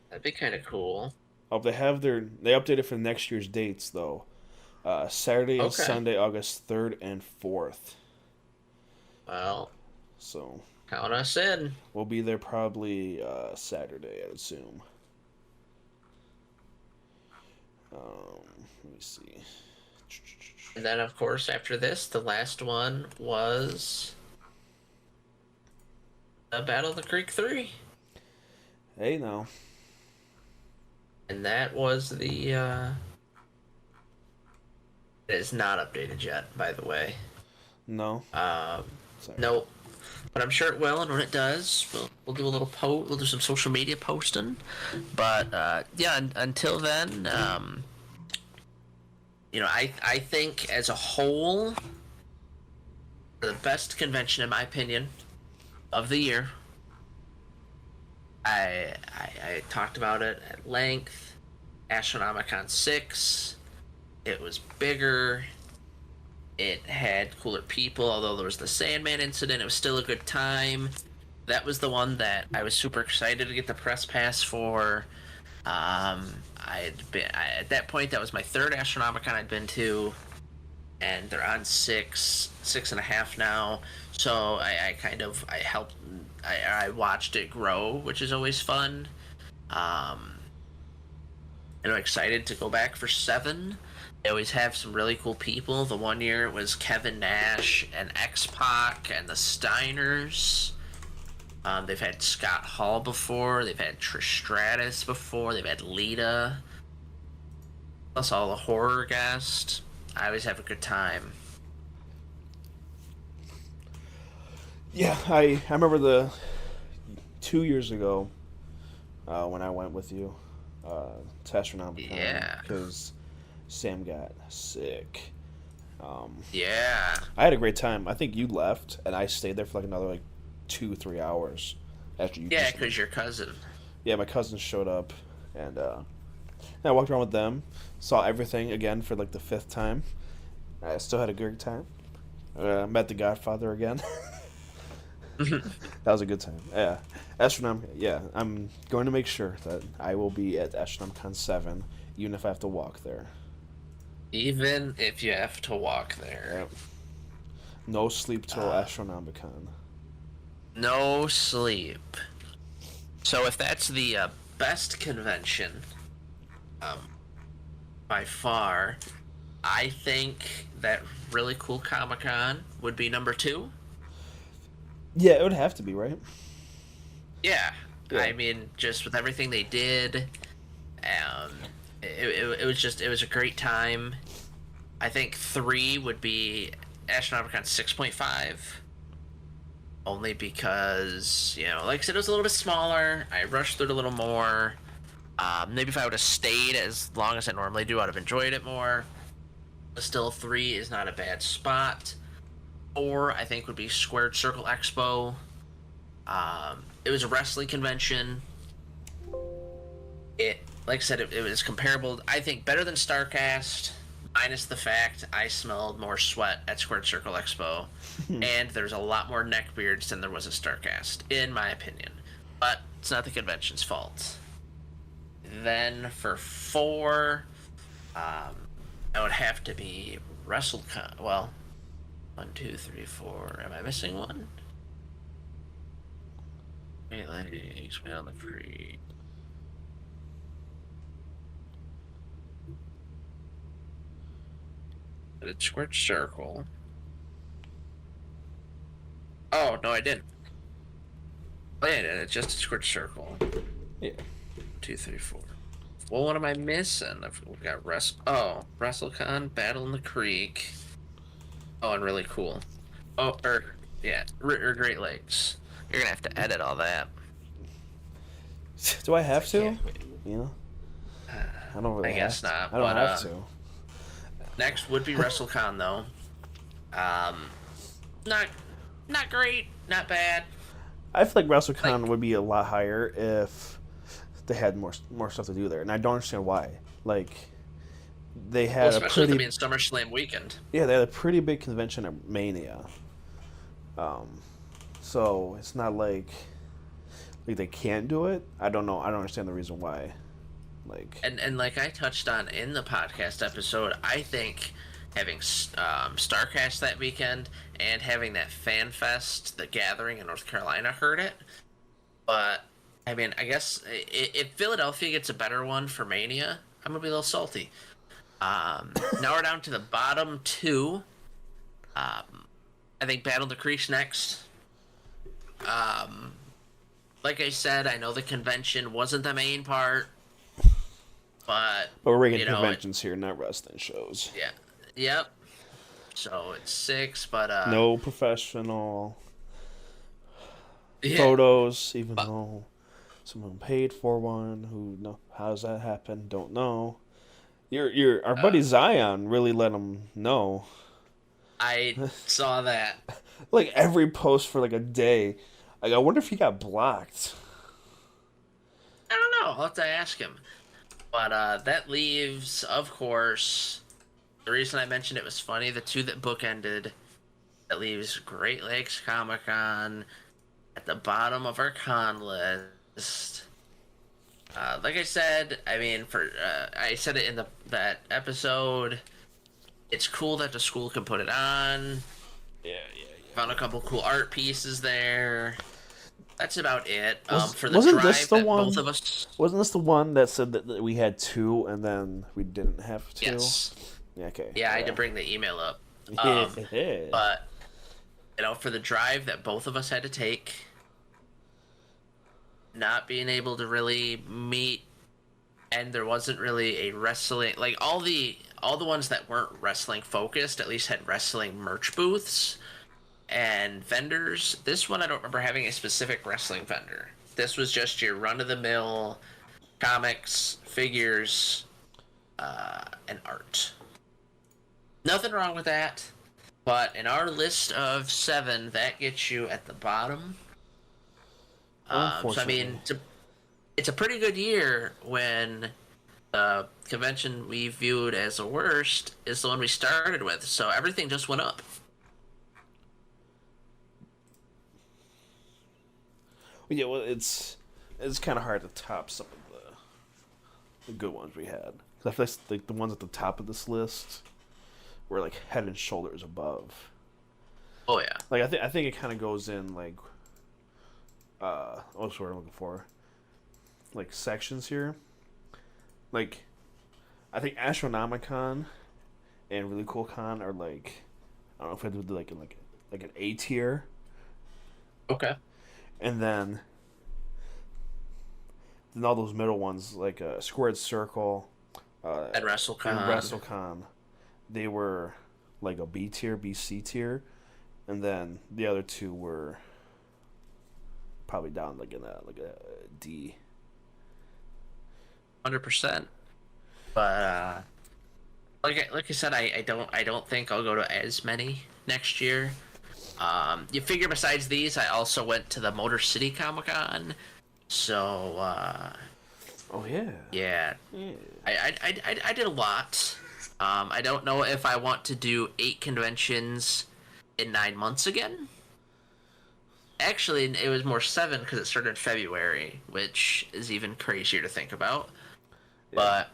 That'd be kind of cool. Oh, they updated for next year's dates though. Saturday and Sunday, August 3rd and 4th. Well, So Count us in. we'll be there probably Saturday, I'd assume. Let me see. And then, of course, after this, the last one was Battle of the Creek 3. Hey, now. And that was the, it is not updated yet, by the way. No. Nope. But I'm sure it will, and when it does, we'll do a little we'll do some social media posting. But, yeah, until then, I think as a whole, the best convention, in my opinion, of the year. I talked about it at length. Astronomicon 6. It was bigger. It had cooler people, although there was the Sandman incident. It was still a good time. That was the one that I was super excited to get the press pass for. At that point, that was my third Astronomicon I'd been to, and they're on 6.5 now. So I watched it grow, which is always fun. And I'm excited to go back for 7. They always have some really cool people. The one year it was Kevin Nash and X-Pac and the Steiners. They've had Scott Hall before. They've had Trish Stratus before. They've had Lita. Plus all the horror guests. I always have a good time. Yeah, I remember 2 years ago when I went with you to Astronomicon. Yeah. Because Sam got sick. Yeah. I had a great time. I think you left, and I stayed there for like another 2-3 hours after you. Yeah, because your cousin. Yeah, my cousins showed up, and I walked around with them, saw everything again for like the 5th time. I still had a great time. Met the Godfather again. That was a good time. Yeah, Astronomicon. Yeah, I'm going to make sure that I will be at Astronomicon 7, even if I have to walk there. Even if you have to walk there. Yep. No sleep till Astronomicon. No sleep. So if that's the best convention, by far, I think that really cool Comic-Con would be number 2. Yeah, it would have to be, right? Yeah. Yeah. I mean, just with everything they did, it was a great time. I think 3 would be Astronomicon 6.5. Only because, like I said, it was a little bit smaller. I rushed through it a little more. Maybe if I would have stayed as long as I normally do, I'd have enjoyed it more. But still, 3 is not a bad spot. 4, I think, would be Squared Circle Expo. It was a wrestling convention. Like I said, it was comparable. I think better than StarCast, minus the fact I smelled more sweat at Squared Circle Expo, and there's a lot more neckbeards than there was at StarCast, in my opinion. But it's not the convention's fault. Then for 4, I would have to be WrestleCon. Well, 1, 2, 3, 4. Am I missing one? Wait, legs, man on the free. The Squared Circle. Oh, no, I didn't. Oh, yeah, it's just a Squared Circle. Yeah. 2, 3, 4. Well, what am I missing? We've got WrestleCon, Battle in the Creek. Oh, and really cool. Oh, Great Lakes. You're gonna have to edit all that. Do I have to? Can't- I don't really. I guess not. I don't have to. Next would be WrestleCon though. Not great, not bad. I feel like WrestleCon would be a lot higher if they had more stuff to do there, and I don't understand why. Like, they had Especially a with pretty it being SummerSlam weekend. yeah, they had a pretty big convention at Mania. So it's not like they can't do it. I don't know. I don't understand the reason why. Like, And like I touched on in the podcast episode, I think having StarCast that weekend and having that fan fest, the gathering in North Carolina, hurt it. But I mean, I guess if Philadelphia gets a better one for Mania, I'm gonna be a little salty. Now we're down to the bottom two. I think Battle of the Creek's next. Like I said, I know the convention wasn't the main part, but we're making conventions here, not wrestling shows. Yeah. Yep. So it's 6, but no professional photos, even though someone paid for one. Who know how does that happen? Don't know. Our buddy Zion really let him know. I saw that. Like every post for like a day. Like I wonder if he got blocked. I don't know. I'll have to ask him. But that leaves, of course, the reason I mentioned it was funny, the two that bookended. That leaves Great Lakes Comic Con at the bottom of our con list. Like I said, I mean, I said it in that episode. It's cool that the school can put it on. Yeah. Found a couple cool art pieces there. That's about it. For the wasn't drive this the that one? Both of us. Wasn't this the one that said that we had 2 and then we didn't have 2? Yes. Yeah. Okay. Yeah, I had to bring the email up. But for the drive that both of us had to take, not being able to really meet, and there wasn't really a wrestling, like all the ones that weren't wrestling focused at least had wrestling merch booths and vendors. This one I don't remember having a specific wrestling vendor. This was just your run-of-the-mill comics, figures, and art. Nothing wrong with that, but in our list of 7, that gets you at the bottom. So I mean, it's a pretty good year when the convention we viewed as the worst is the one we started with. So everything just went up. Yeah, well, it's kind of hard to top some of the good ones we had. I feel like the ones at the top of this list were like head and shoulders above. Oh yeah. Like I think it kind of goes in like what's the word I'm looking for? Like sections here. Like I think Astronomicon and Really Cool Con are like, I don't know if I would do like an A tier. Okay. And then all those middle ones like Squared Circle and WrestleCon, they were like a B tier, BC tier, and then the other 2 were probably down like a D. 100%. But like I said, I don't think I'll go to as many next year. You figure besides these, I also went to the Motor City Comic Con, so oh yeah. Yeah. I did a lot. I don't know if I want to do 8 conventions in 9 months again. Actually, it was more 7 because it started in February, which is even crazier to think about. Yeah.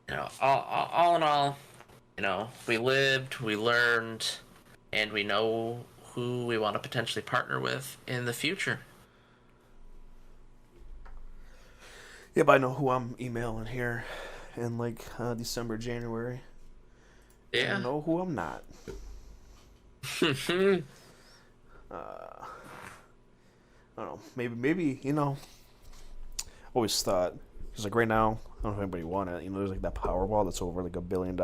But all in all, we lived, we learned, and we know who we want to potentially partner with in the future. Yeah, but I know who I'm emailing here in like December, January. Yeah. I know who I'm not. I don't know. Maybe always thought, because like right now, I don't know if anybody won it. There's like that Powerball that's over like $1 billion.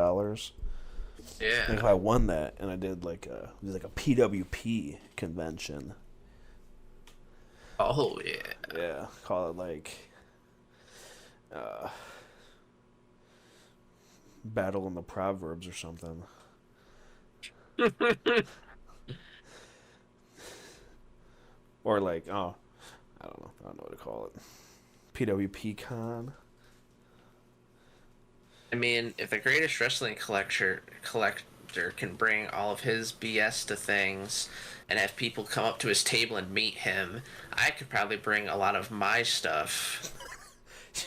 Yeah. Like if I won that and I did like a PWP convention. Oh yeah. Yeah, call it like Battle in the Proverbs or something. Or like, I don't know what to call it. PWP Con. I mean, if the greatest wrestling collector can bring all of his BS to things and have people come up to his table and meet him, I could probably bring a lot of my stuff.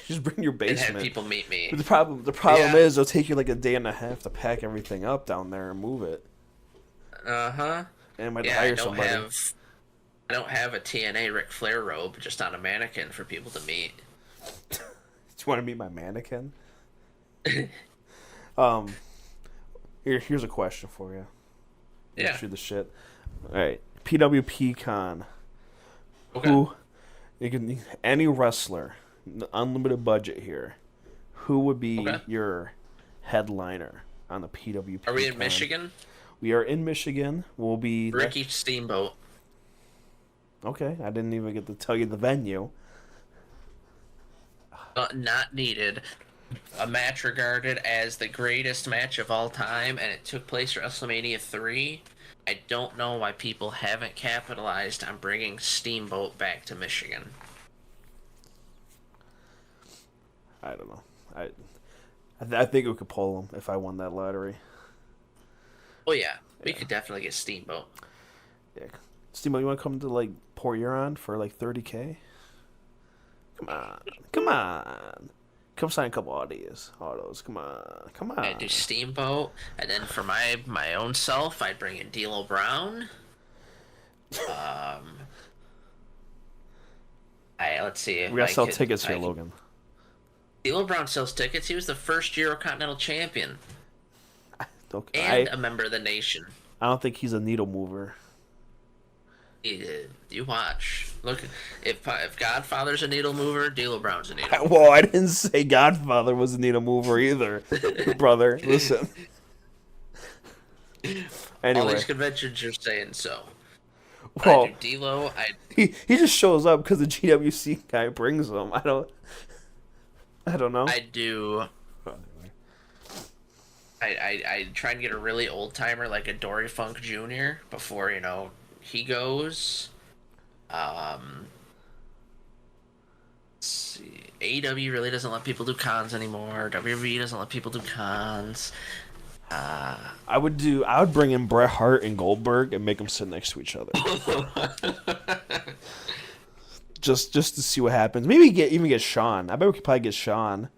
Just bring your basement. And have people meet me. But the problem is it'll take you like a day and a half to pack everything up down there and move it. Uh-huh. And I might Yeah, hire somebody. I don't have a TNA Ric Flair robe just on a mannequin for people to meet. Do you want to meet my mannequin? Um, here's a question for you. Yeah. Shoot the shit. All right, PWP Con. Okay. Who? You can any wrestler, unlimited budget here. Who would be Okay. your headliner on the PWP? Are we in Con? Michigan? We are in Michigan. We'll be Ricky Steamboat. Okay, I didn't even get to tell you the venue. Not needed. A match regarded as the greatest match of all time, and it took place at WrestleMania 3. I don't know why people haven't capitalized on bringing Steamboat back to Michigan. I don't know. I think we could pull them if I won that lottery. Oh yeah, we could definitely get Steamboat. Yeah, Steamboat, you want to come to like Port Huron for like $30K? Come on. Come sign a couple autos. Come on. I'd do Steamboat, and then for my own self, I'd bring in D'Lo Brown. Let's see. If We gotta I sell could- tickets I here, could- Logan. D'Lo Brown sells tickets. He was the first Eurocontinental champion Okay. and a member of the nation. I don't think he's a needle mover. You watch. Look, if Godfather's a needle mover, D'Lo Brown's a needle mover. Well, I didn't say Godfather was a needle mover either, brother. Listen. All Anyway, these conventions are saying so. well, I do D'Lo. he just shows up because the GWC guy brings him. I don't know. I do. I try and get a really old timer like a Dory Funk Jr. before he goes. Let's see. AEW really doesn't let people do cons anymore. WWE doesn't let people do cons. I would bring in Bret Hart and Goldberg and make them sit next to each other. just to see what happens. Maybe even get Sean. I bet we could probably get Sean.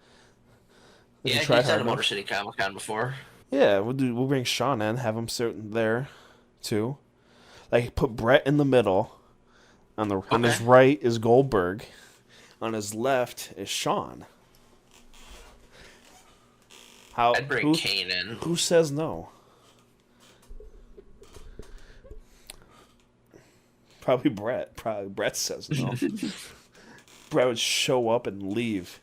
Yeah, he's done a Motor City Comic Con before. Yeah, we'll bring Sean in, have him sit there too. Like put Bret in the middle. On his right is Goldberg. On his left is Sean. I'd bring Kane in. Who says no? Probably Bret. Probably Bret says no. Bret would show up and leave.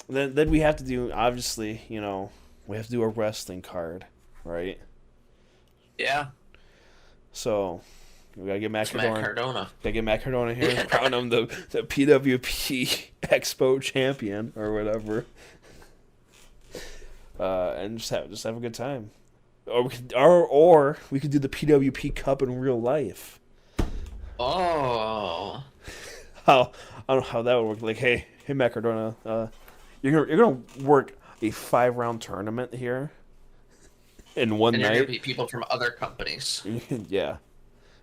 Then we have to do, obviously, we have to do a wrestling card, right? Yeah. So we gotta get Matt Cardona. Gotta get Matt Cardona here and crown him the PWP Expo champion or whatever. And just have a good time. Or we could do the PWP Cup in real life. Oh. I don't know how that would work. Like, hey Matt Cardona, you're gonna work a 5-round tournament here in one and night. You're gonna beat people from other companies. Yeah,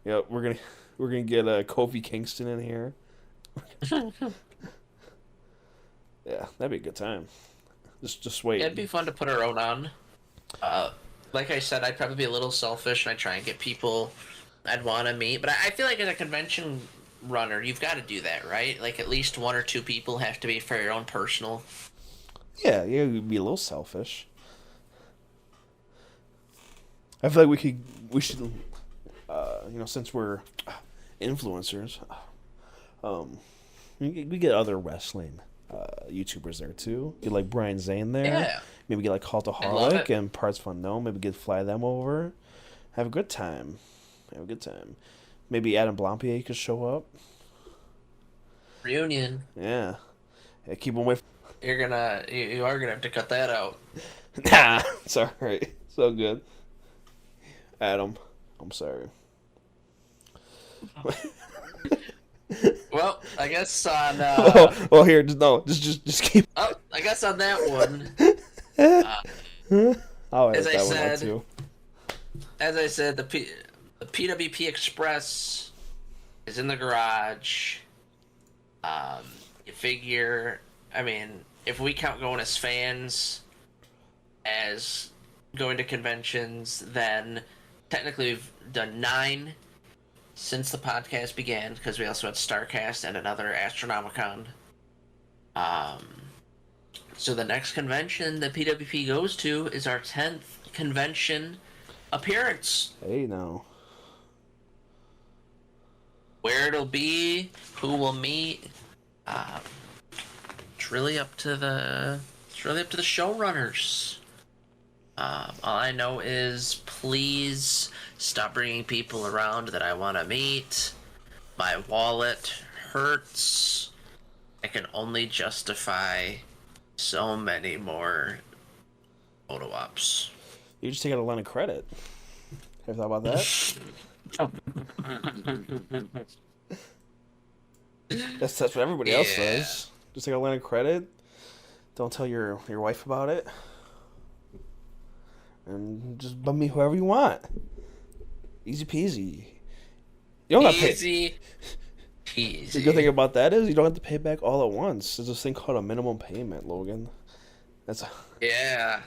we're gonna get Kofi Kingston in here. Yeah, that'd be a good time. Just wait. Yeah, it'd be fun to put our own on. Like I said, I'd probably be a little selfish and I'd try and get people I'd want to meet. But I feel like as a convention runner, you've got to do that, right? Like at least 1 or 2 people have to be for your own personal. Yeah, you'd be a little selfish. I feel like we should, since we're influencers, we get other wrestling YouTubers there too. Get like Brian Zane there. Yeah. Maybe get like Cultaholic and Parts Unknown. Maybe fly them over. Have a good time. Maybe Adam Blampier could show up. Reunion. Yeah. Keep him away. You are gonna have to cut that out. Nah, it's alright. So good. Adam, I'm sorry. Well, I guess on. Well, here, just keep. Oh, I guess on that one. I'll as edit I that one out said, too. As I said, the PWP Express is in the garage. You figure, I mean, if we count going as fans as going to conventions, then technically we've done 9 since the podcast began because we also had Starcast and another Astronomicon. Um, so the next convention that PWP goes to is our 10th convention appearance. Hey, now. Where it'll be, who will meet, um, it's really up to the showrunners. All I know is please stop bringing people around that I want to meet. My wallet hurts. I can only justify so many more photo ops. You just take out a line of credit. Have you thought about that? That's what everybody else says. Just take a line of credit. Don't tell your wife about it. And just bum me whoever you want. Easy peasy. You don't have to pay. Easy peasy. The good thing about that is you don't have to pay back all at once. There's this thing called a minimum payment, Logan. That's Yeah.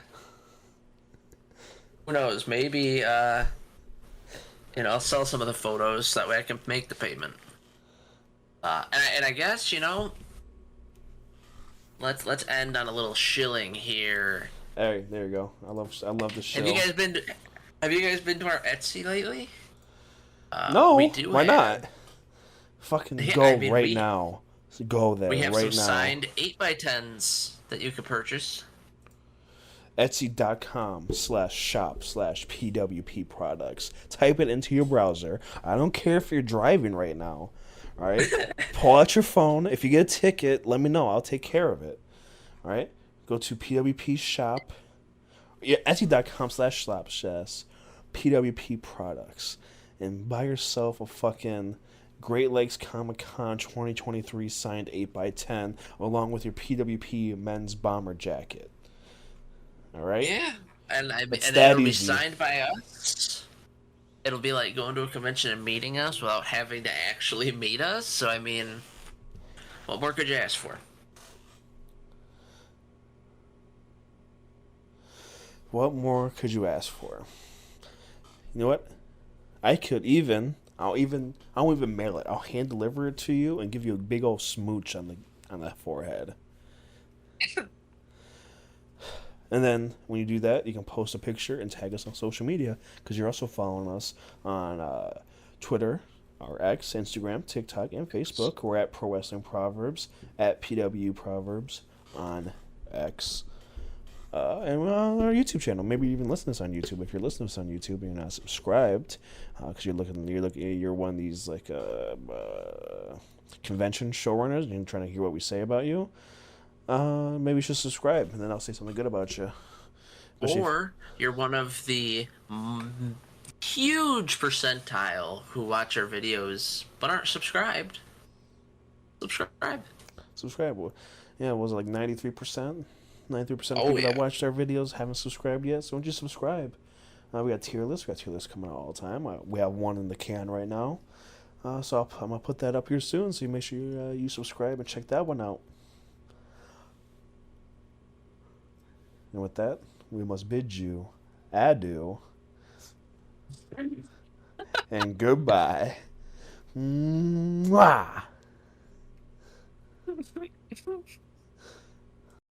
Who knows? Maybe I'll sell some of the photos so that way I can make the payment. And I guess let's end on a little shilling here. Hey, there you go. I love the show. Have you guys been to our Etsy lately? No. We do. Why not? Fucking go right now. So go there we have right some now. signed 8x10s that you could purchase. Etsy.com/shop/PWP products. Type it into your browser. I don't care if you're driving right now. All right? Pull out your phone. If you get a ticket, let me know. I'll take care of it. All right? Go to PWP shop. Yeah, Etsy.com/shop/PWP products. And buy yourself a fucking Great Lakes Comic Con 2023 signed 8x10 along with your PWP men's bomber jacket. All right? Yeah. And It's it'll be easy. signed by us. It'll be like going to a convention and meeting us without having to actually meet us. So, I mean, what more could you ask for? What more could you ask for? You know what? I won't even mail it. I'll hand deliver it to you and give you a big old smooch on the forehead. And then when you do that, you can post a picture and tag us on social media because you're also following us on Twitter, or X, Instagram, TikTok, and Facebook. We're at Pro Wrestling Proverbs, at PW Proverbs on X. And we're on our YouTube channel. Maybe you even listen to us on YouTube. If you're listening to us on YouTube and you're not subscribed, because you're one of these like convention showrunners and you're trying to hear what we say about you, maybe you should subscribe, and then I'll say something good about you. Or you're one of the huge percentile who watch our videos but aren't subscribed. Subscribe. Yeah, was it like 93%? 93% of people that watched our videos haven't subscribed yet, so don't you subscribe? We got tier lists. We got tier lists coming out all the time. We have one in the can right now. So I'm going to put that up here soon, so you make sure you subscribe and check that one out. And with that, we must bid you adieu and goodbye. Mwah!